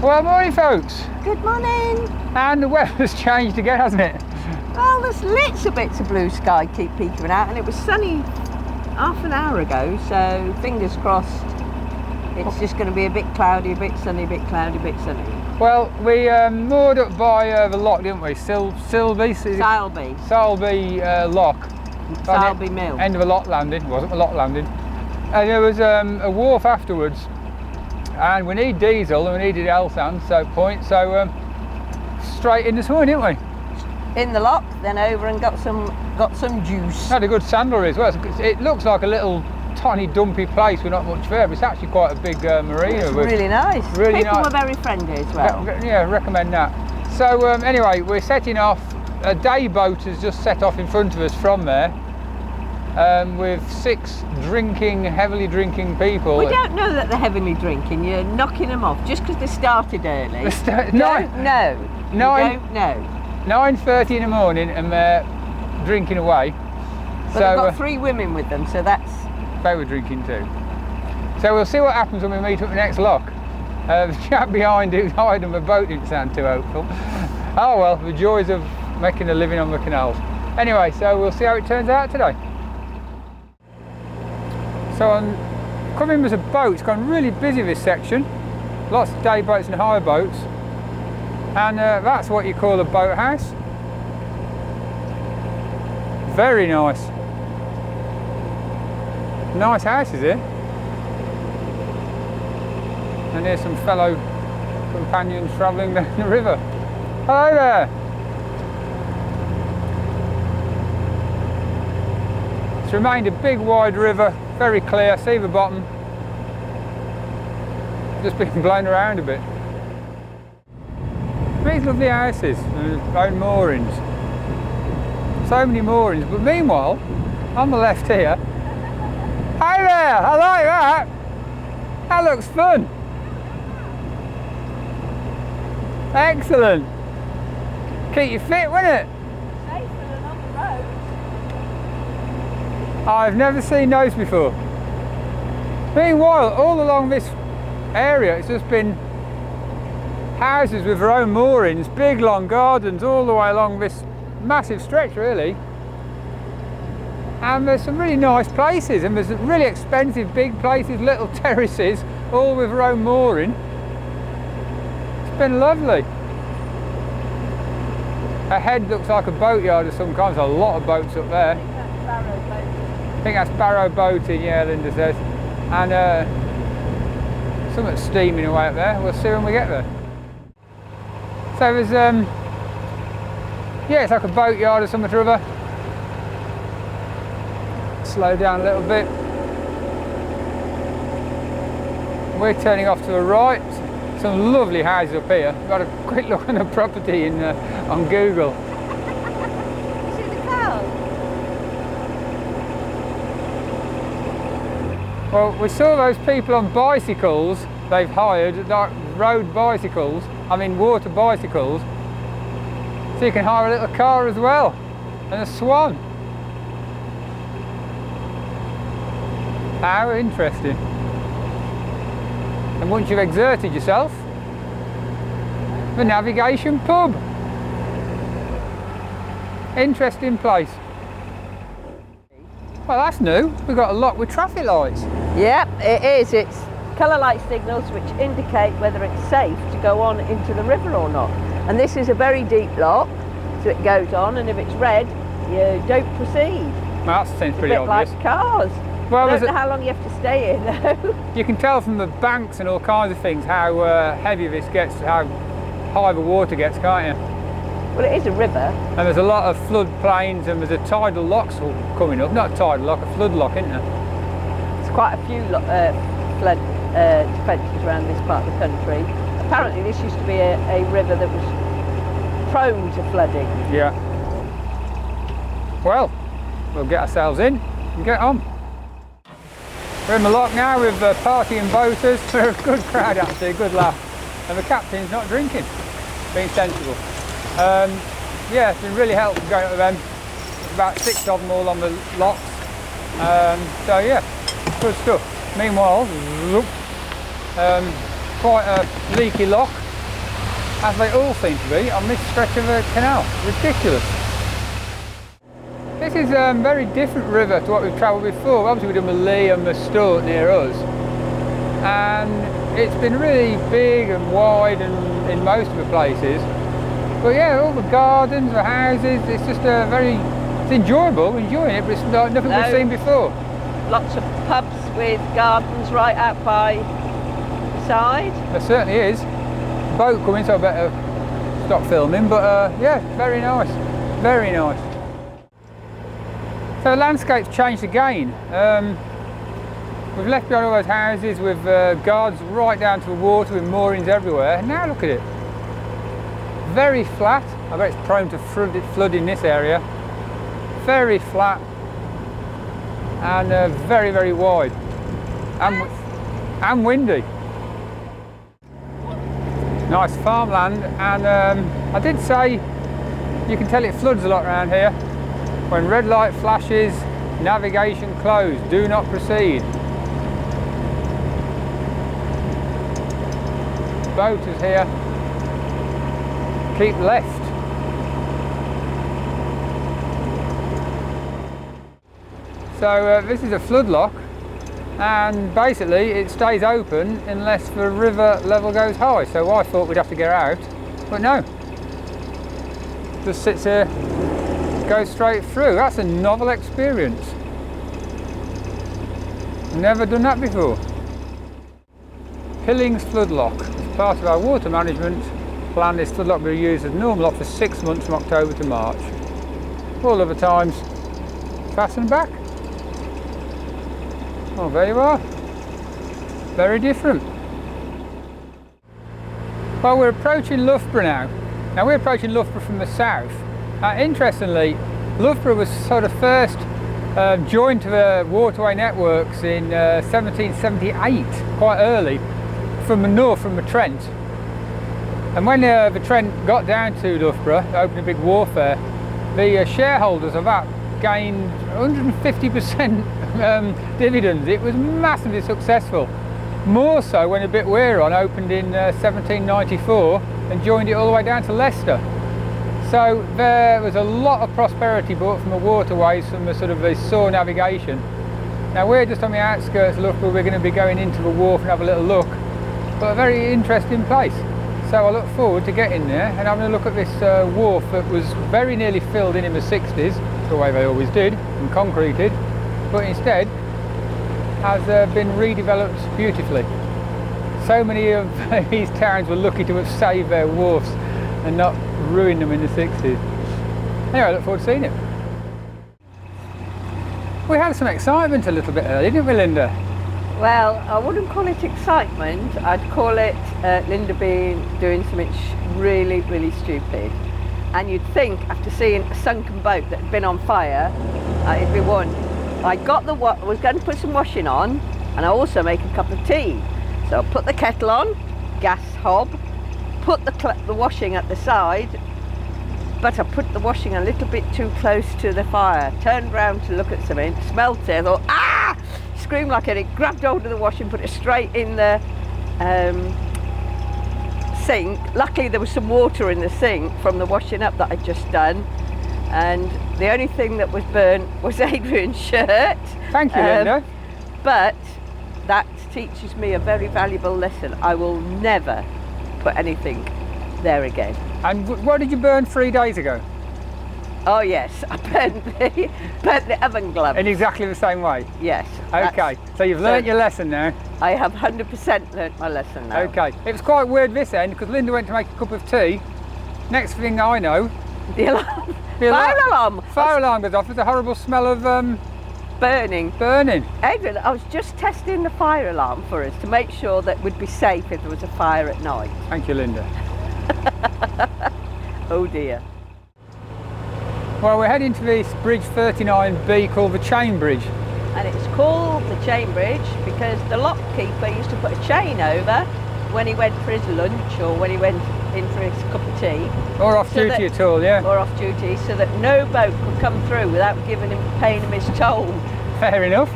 Well, morning folks. Good morning. And the weather's changed again, hasn't it? Well, there's little bits of blue sky keep peeking out, and it was sunny half an hour ago, so fingers crossed it's just going to be a bit cloudy, a bit sunny, a bit cloudy, a bit sunny. Well, we moored up by the lock, didn't we? Silby lock. Silby Mill. End of a lock landing, wasn't a lock landing. And there was a wharf afterwards, and we need diesel and we needed L-sand, so straight in this morning, didn't we? In the lock, then over and got some juice. Had a good sandal as well. It looks like a little tiny dumpy place with not much fare, but it's actually quite a big marina. It's really nice. Really People nice. were very friendly as well. Yeah, recommend that. So anyway, we're setting off. A day boat has just set off in front of us from there, with 6 heavily drinking people. We don't know that they're heavily drinking. You're knocking them off just because they started early. Don't know. 9:30 in the morning, and they're drinking away. But they've got 3 women with them, so that's... They were drinking too. So we'll see what happens when we meet up the next lock. The chap behind who's hired them a boat didn't sound too hopeful. Oh well, the joys of making a living on the canals. Anyway, so we'll see how it turns out today. So I'm coming with a boat. It's gone really busy this section. Lots of day boats and hire boats. And that's what you call a boathouse. Very nice. Nice houses here. And here's some fellow companions travelling down the river. Hello there. It's remained a big wide river, very clear, see the bottom. Just been blown around a bit. These lovely houses and own moorings. So many moorings, but meanwhile, on the left here, hey there, I like that. That looks fun. Excellent. Keep you fit, wouldn't it? Safer than on the road. I've never seen those before. Meanwhile, all along this area, it's just been houses with their own moorings, big long gardens all the way along this massive stretch really. And there's some really nice places, and there's really expensive big places, little terraces, all with their own mooring. It's been lovely. Ahead looks like a boatyard of some kind. There's a lot of boats up there. I think that's Barrow boating, yeah, Lynda says. And something's steaming away up there. We'll see when we get there. So there's, yeah, it's like a boatyard or something or other. Slow down a little bit. We're turning off to the right. Some lovely houses up here. We've got a quick look on the property on Google. You see the clouds? Well, we saw those people on bicycles they've hired, like road bicycles, I mean water bicycles. So you can hire a little car as well, and a swan. How interesting. And once you've exerted yourself, the navigation pub. Interesting place. Well, that's new. We've got a lock with traffic lights. Yep, it is. It's colour light signals which indicate whether it's safe to go on into the river or not. And this is a very deep lock, so it goes on, and if it's red, you don't proceed. Well, that seems pretty obvious. Like cars. Well, I don't know how long you have to stay in though. You can tell from the banks and all kinds of things how heavy this gets, how high the water gets, can't you? Well, it is a river. And there's a lot of flood plains, and there's a tidal lock coming up. Not a tidal lock, a flood lock, isn't there? There's quite a few flood defences around this part of the country. Apparently this used to be a river that was prone to flooding. Yeah. Well, we'll get ourselves in and get on. We're in the lock now with party and boaters. We're a good crowd actually, a good laugh. And the captain's not drinking, being sensible. Yeah, it's been really helpful going up with them. About 6 of them all on the locks. So yeah, good stuff. Meanwhile, quite a leaky lock. as they all seem to be on this stretch of a canal. Ridiculous. This is a very different river to what we've travelled before. Obviously we've done the Lee and the Stort near us, and it's been really big and wide and in most of the places. But yeah, all the gardens, the houses, it's just it's enjoyable, we're enjoying it, but it's nothing we've seen before. Lots of pubs with gardens right out by the side. There certainly is. Boat coming, so I better stop filming, but yeah, very nice, very nice. So the landscape's changed again. We've left behind all those houses with gardens right down to the water with moorings everywhere, and now look at it. Very flat. I bet it's prone to flood in this area. Very flat and very, very wide and windy. Nice farmland, and I did say you can tell it floods a lot around here. When red light flashes, navigation closed, do not proceed. Boaters here, keep left. So this is a flood lock, and basically it stays open unless the river level goes high. So I thought we'd have to get out, but no. Just sits here, goes straight through. That's a novel experience. Never done that before. Hillings flood lock. As part of our water management plan, this flood lock will be used as normal lock for 6 months from October to March. All other times, fasten back. Oh, there you are. Very different. Well, we're approaching Loughborough now. Now we're approaching Loughborough from the south. Interestingly, Loughborough was sort of first joined to the waterway networks in 1778, quite early, from the north, from the Trent. And when the Trent got down to Loughborough, opened a big wharf there, the shareholders of that gained 150% dividends. It was massively successful. More so when a bit we're on opened in 1794 and joined it all the way down to Leicester. So there was a lot of prosperity brought from the waterways, from the sort of the Soar navigation. Now we're just on the outskirts of Loughborough. We're going to be going into the wharf and have a little look, but a very interesting place. So I look forward to getting there and having a look at this wharf that was very nearly filled in the 60s, the way they always did, and concreted, but instead has been redeveloped beautifully. So many of these towns were lucky to have saved their wharfs and not ruined them in the 60s. Anyway, I look forward to seeing it. We had some excitement a little bit earlier, didn't we, Lynda? Well, I wouldn't call it excitement. I'd call it Lynda doing something really, really stupid. And you'd think, after seeing a sunken boat that had been on fire, it'd be one. I was going to put some washing on, and I also make a cup of tea. So I put the kettle on, gas hob, put the washing at the side, but I put the washing a little bit too close to the fire. Turned round to look at something, smelt it, I thought, ah! Screamed like it, grabbed hold of the washing, put it straight in the sink. Luckily there was some water in the sink from the washing up that I'd just done, and the only thing that was burnt was Adrian's shirt. Thank you, Lynda. But that teaches me a very valuable lesson. I will never put anything there again. And what did you burn 3 days ago? Oh yes, I burnt the oven glove. In exactly the same way? Yes. Okay, so you've learnt your lesson now. I have 100% learnt my lesson now. Okay, it was quite weird this end because Lynda went to make a cup of tea. Next thing I know, the alarm. Fire alarm! Fire alarm goes off. There's a horrible smell of burning. Adrian, I was just testing the fire alarm for us to make sure that we'd be safe if there was a fire at night. Thank you, Lynda. Oh dear. Well, we're heading to this bridge 39B called the Chain Bridge. And it's called the Chain Bridge because the lock keeper used to put a chain over when he went for his lunch or when he went in for his cup of tea. Or off duty at all, yeah. Or off duty, so that no boat could come through without paying him his toll. Fair enough.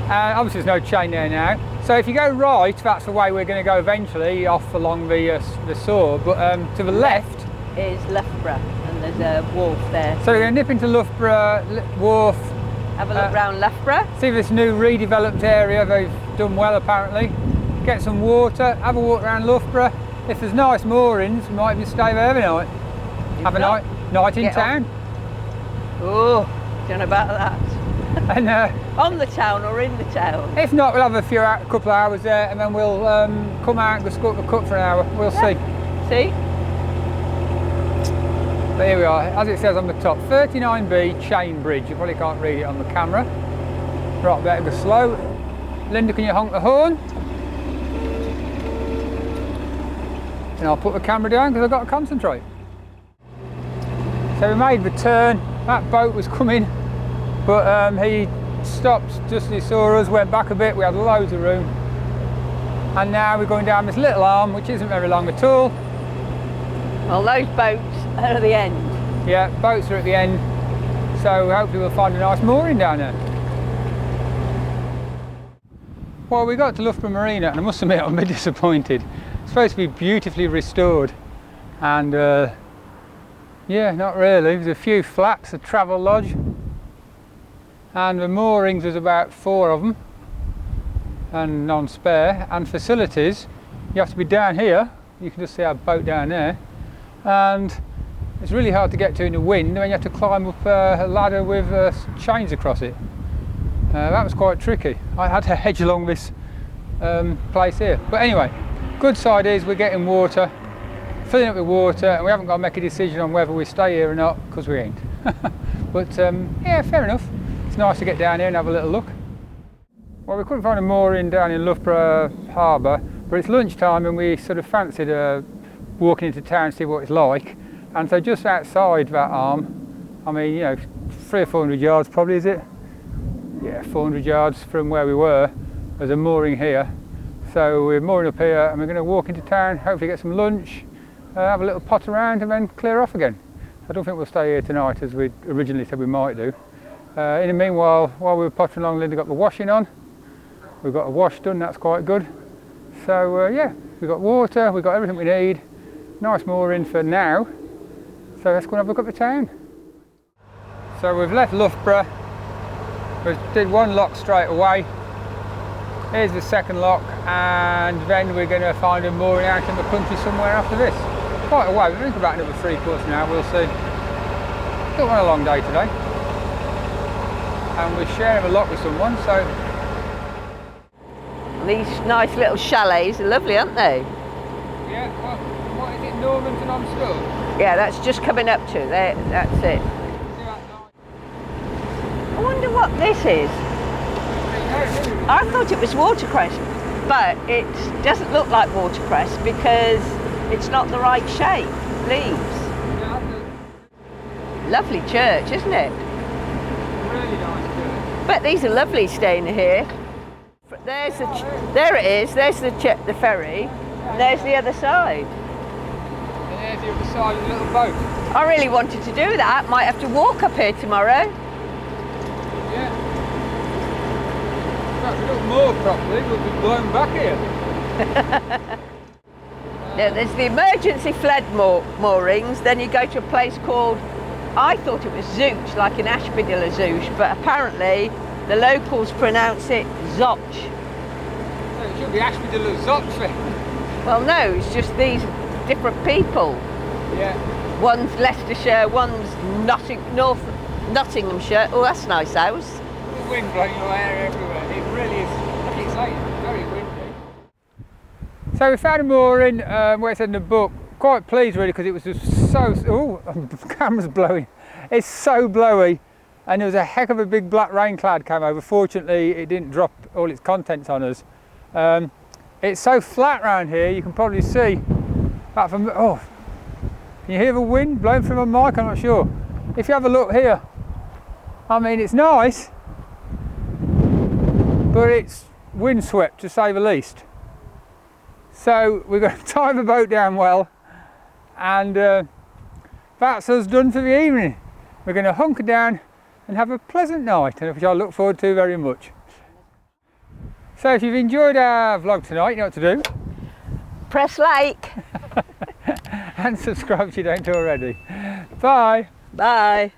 Obviously there's no chain there now. So if you go right, that's the way we're going to go eventually, off along the Soar, but to the left is Loughborough, and there's a wharf there. So we're going to nip into Loughborough, wharf. Have a look round Loughborough. See this new redeveloped area, they've done well apparently. Get some water, have a walk around Loughborough. If there's nice moorings, we might even stay there overnight. Have a night in town. Oh, don't know about that. And on the town or in the town? If not, we'll have a couple of hours there, and then we'll come out and go scoot the cut for an hour. We'll see. See? But here we are, as it says on the top, 39B chain bridge. You probably can't read it on the camera. Right, better go slow. Lynda, can you honk the horn? And I'll put the camera down because I've got to concentrate. So we made the turn. That boat was coming, but he stopped just as he saw us, went back a bit. We had loads of room. And now we're going down this little arm, which isn't very long at all. Well, those boats are at the end. Yeah, boats are at the end. So hopefully we'll find a nice mooring down there. Well, we got to Loughborough Marina, and I must admit I'm a bit disappointed. It's supposed to be beautifully restored, and yeah, not really. There's a few flats, a travel lodge, and the moorings, there's about 4 of them, and non-spare, and facilities. You have to be down here. You can just see our boat down there, and it's really hard to get to in the wind when you have to climb up a ladder with chains across it. That was quite tricky. I had to hedge along this place here. But anyway, good side is we're getting water, filling up with water, and we haven't got to make a decision on whether we stay here or not, because we ain't. But yeah, fair enough. It's nice to get down here and have a little look. Well, we couldn't find a mooring down in Loughborough Harbour, but it's lunchtime and we sort of fancied walking into town to see what it's like. And so just outside that arm, I mean, you know, 300 or 400 yards probably, is it? Yeah, 400 yards from where we were, there's a mooring here. So we're mooring up here and we're going to walk into town, hopefully get some lunch, have a little pot around and then clear off again. I don't think we'll stay here tonight as we originally said we might do. In the meanwhile, while we were pottering along, Lynda got the washing on. We've got a wash done, that's quite good. So yeah, we've got water, we've got everything we need. Nice mooring for now. So let's go and have a look at the town. So we've left Loughborough. We did one lock straight away. Here's the second lock, and then we're going to find a mooring out in the country somewhere after this. Quite a way, we think about another 3/4 an hour, we'll see. Don't want a long day today. And we're sharing a lock with someone, so. These nice little chalets are lovely, aren't they? Yeah, well, what is it, Normanton on School? Yeah, that's just coming up to there, that's it. I wonder what this is. I thought it was watercress, but it doesn't look like watercress because it's not the right shape, leaves. Lovely church, isn't it? Really nice church. But these are lovely staying here. There's there it is, there's the ferry, and there's the other side. And there's the other side of the little boat. I really wanted to do that, might have to walk up here tomorrow. Yeah. If we don't moor properly, we'll be blown back here. Now, there's the emergency flood moorings, then you go to a place called, I thought it was Zooch, like in Ashbydilla Zooch, but apparently the locals pronounce it Zoch. So it should be Ashbydilla Zoch then. Well no, it's just these different people. Yeah. One's Leicestershire, one's North Nottinghamshire. Oh, that's a nice house. The wind blowing your hair everywhere. It really is, like it's like very windy. So we found a mooring where it said in the book. Quite pleased really because it was just so, oh, the camera's blowing. It's so blowy, and there was a heck of a big black rain cloud came over. Fortunately, it didn't drop all its contents on us. It's so flat around here, you can probably see that from, oh, can you hear the wind blowing through my mic? I'm not sure. If you have a look here, I mean, it's nice, but it's windswept to say the least. So we're going to tie the boat down well, and that's us done for the evening. We're going to hunker down and have a pleasant night, which I look forward to very much. So if you've enjoyed our vlog tonight, you know what to do. Press like. And subscribe if you don't already. Bye. Bye.